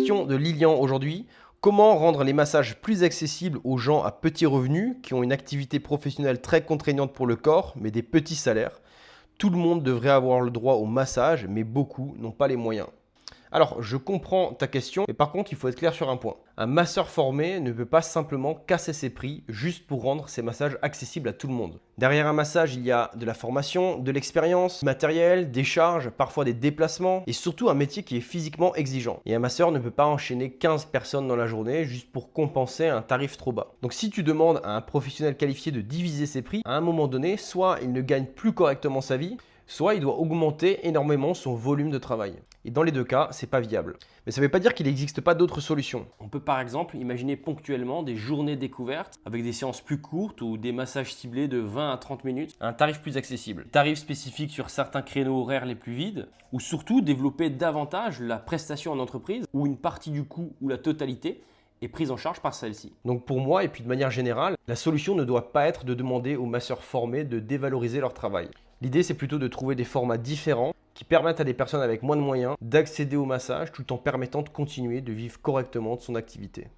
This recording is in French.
question de Lilian aujourd'hui. Comment rendre les massages plus accessibles aux gens à petits revenus qui ont une activité professionnelle très contraignante pour le corps, mais des petits salaires? Tout le monde devrait avoir le droit au massage, mais beaucoup n'ont pas les moyens. Alors, je comprends ta question, mais par contre, il faut être clair sur un point. Un masseur formé ne peut pas simplement casser ses prix juste pour rendre ses massages accessibles à tout le monde. Derrière un massage, il y a de la formation, de l'expérience, du matériel, des charges, parfois des déplacements, et surtout un métier qui est physiquement exigeant. Et un masseur ne peut pas enchaîner 15 personnes dans la journée juste pour compenser un tarif trop bas. Donc si tu demandes à un professionnel qualifié de diviser ses prix, à un moment donné, soit il ne gagne plus correctement sa vie, soit il doit augmenter énormément son volume de travail. Et dans les deux cas, c'est pas viable. Mais ça ne veut pas dire qu'il n'existe pas d'autres solutions. On peut par exemple imaginer ponctuellement des journées découvertes avec des séances plus courtes ou des massages ciblés de 20 à 30 minutes à un tarif plus accessible. Tarifs spécifiques sur certains créneaux horaires les plus vides ou surtout développer davantage la prestation en entreprise où une partie du coût ou la totalité est prise en charge par celle-ci. Donc pour moi et puis de manière générale, la solution ne doit pas être de demander aux masseurs formés de dévaloriser leur travail. L'idée c'est plutôt de trouver des formats différents qui permettent à des personnes avec moins de moyens d'accéder au massage tout en permettant de continuer de vivre correctement de son activité.